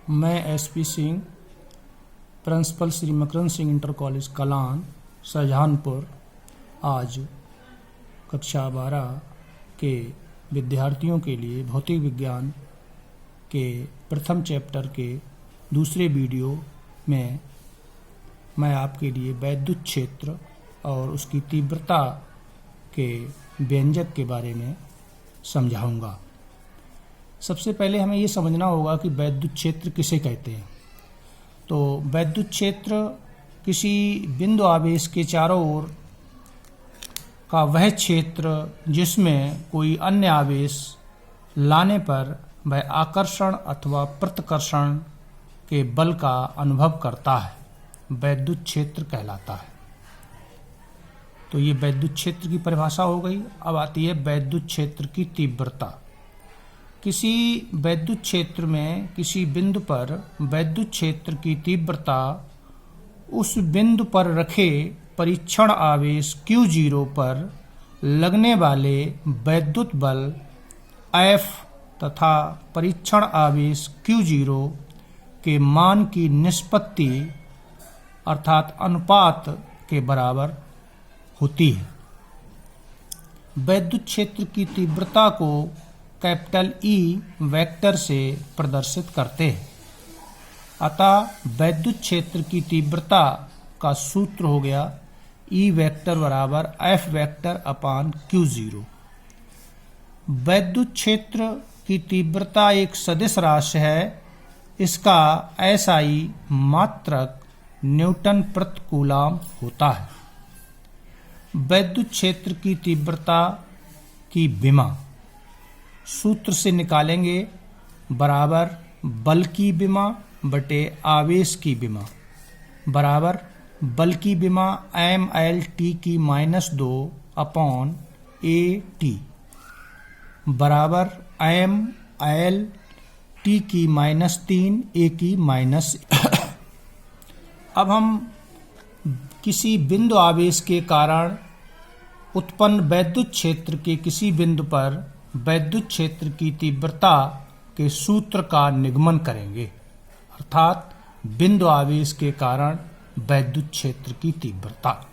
मैं SP Singh, principal Shri मकरंद Singh inter college Kalan, Shahjahanpur, आज कक्षा 12 के विद्यार्थियों के लिए भौतिक विज्ञान के प्रथम चैप्टर के दूसरे वीडियो में मैं आपके लिए वैद्युत क्षेत्र और उसकी तीव्रता के व्यंजक के बारे में समझाऊंगा। सबसे पहले हमें ये समझना होगा कि वैद्युत क्षेत्र किसे कहते हैं। तो वैद्युत क्षेत्र किसी बिंदु आवेश के चारों ओर का वह क्षेत्र जिसमें कोई अन्य आवेश लाने पर वह आकर्षण अथवा प्रतिकर्षण के बल का अनुभव करता है, वैद्युत क्षेत्र कहलाता है। तो ये वैद्युत क्षेत्र की परिभाषा हो गई। अब आती है वैद्युत क्षेत्र की तीव्रता। किसी वैद्युत क्षेत्र में किसी बिंदु पर वैद्युत क्षेत्र की तीव्रता उस बिंदु पर रखे परीक्षण आवेश Q0 पर लगने वाले वैद्युत बल F तथा परीक्षण आवेश Q0 के मान की निष्पत्ति अर्थात अनुपात के बराबर होती है। वैद्युत क्षेत्र की तीव्रता को कैपिटल E वेक्टर से प्रदर्शित करते हैं। अतः वैद्युत क्षेत्र की तीव्रता का सूत्र हो गया E वेक्टर बराबर F वेक्टर अपान Q0। वैद्युत क्षेत्र की तीव्रता एक सदिश राशि है। इसका SI मात्रक न्यूटन प्रति कूलम होता है। वैद्युत क्षेत्र की तीव्रता की विमा सूत्र से निकालेंगे बराबर बल की विमा बटे आवेश की विमा बराबर बल की विमा MLT की -2 अपॉन AT बराबर MLT की -3 A की -1। अब हम किसी बिंदु आवेश के कारण उत्पन्न वैद्युत क्षेत्र के किसी बिंदु पर वैद्युत क्षेत्र की तीव्रता के सूत्र का निगमन करेंगे, अर्थात बिंदु आवेश के कारण वैद्युत क्षेत्र की तीव्रता।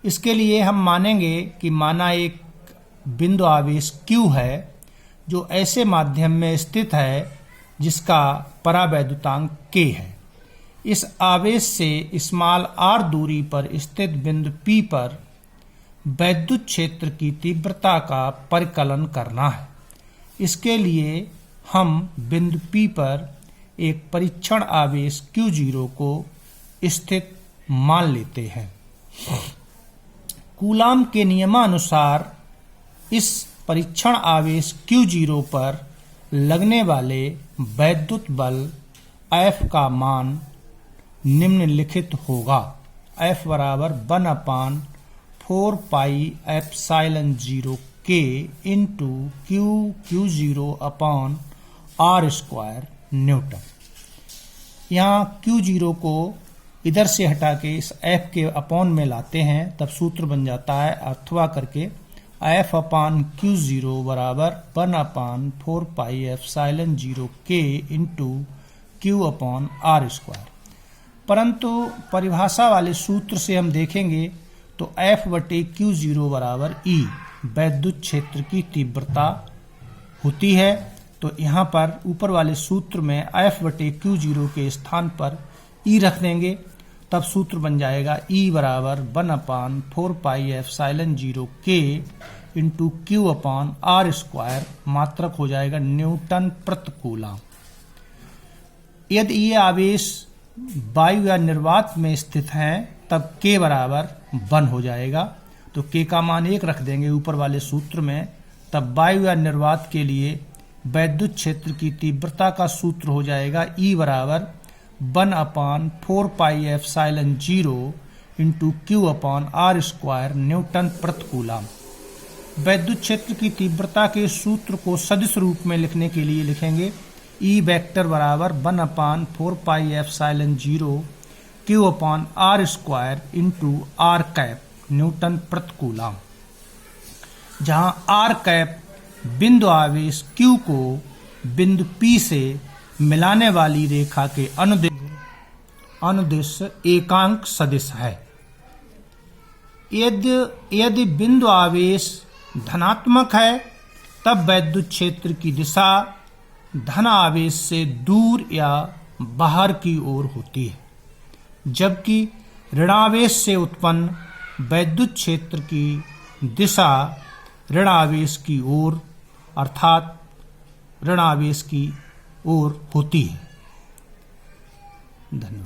इसके लिए हम मानेंगे कि माना एक बिंदु आवेश Q है जो ऐसे माध्यम में स्थित है जिसका परावैद्युतांक K है। इस आवेश से स्मॉल r दूरी पर स्थित बिंदु P पर वैद्युत क्षेत्र की तीव्रता का परिकलन करना है। इसके लिए हम बिंदु P पर एक परीक्षण आवेश Q0 को स्थित मान लेते हैं। कूलम के नियमानुसार इस परीक्षण आवेश Q0 पर लगने वाले वैद्युत बल F का मान निम्नलिखित होगा। F बराबर 1/4 pi epsilon 0 K into Q0 upon R square Newton. यहाँ Q0 को इधर से हटा के इस F के अपॉन में लाते हैं, तब सूत्र बन जाता है अथवा करके F अपान Q0 बराबर 1/4 pi epsilon 0 K into Q upon R square. परंतु परिभाषा वाले सूत्र से हम देखेंगे तो F बटे Q0 बराबर E वैद्युत क्षेत्र की तीव्रता होती है। तो यहाँ पर ऊपर वाले सूत्र में F बटे Q0 के स्थान पर E रख देंगे, तब सूत्र बन जाएगा E बराबर 1/4 pi epsilon 0 K into Q upon R square, मात्रक हो जाएगा न्यूटन प्रति कूलम। यदि ये आवेश वायु या निर्वात में स्थित हैं तब K बराबर 1 हो जाएगा। तो K का मान 1 रख देंगे ऊपर वाले सूत्र में, तब वायु या निर्वात के लिए वैद्युत क्षेत्र की तीव्रता का सूत्र हो जाएगा E बराबर 1/4 pi epsilon 0 into Q upon R square Newton प्रति कूलम। वैद्युत क्षेत्र की तीव्रता के सूत्र को सदिश रूप में लिखने के लिए लिखेंगे E वेक्टर बराबर 1/4 pi epsilon 0 Q upon R square into R cap Newton प्रति कूलम, जहाँ R कैप बिंदु आवेश Q को बिंदु P से मिलाने वाली रेखा के अनुदिश एकांक सदिश है। यदि बिंदु आवेश धनात्मक है तब वैद्युत क्षेत्र की दिशा धन आवेश से दूर या बाहर की ओर होती है, जबकि ऋणावेश से उत्पन्न वैद्युत क्षेत्र की दिशा ऋणावेश की ओर अर्थात ऋणावेश की ओर होती है। धन्यवाद।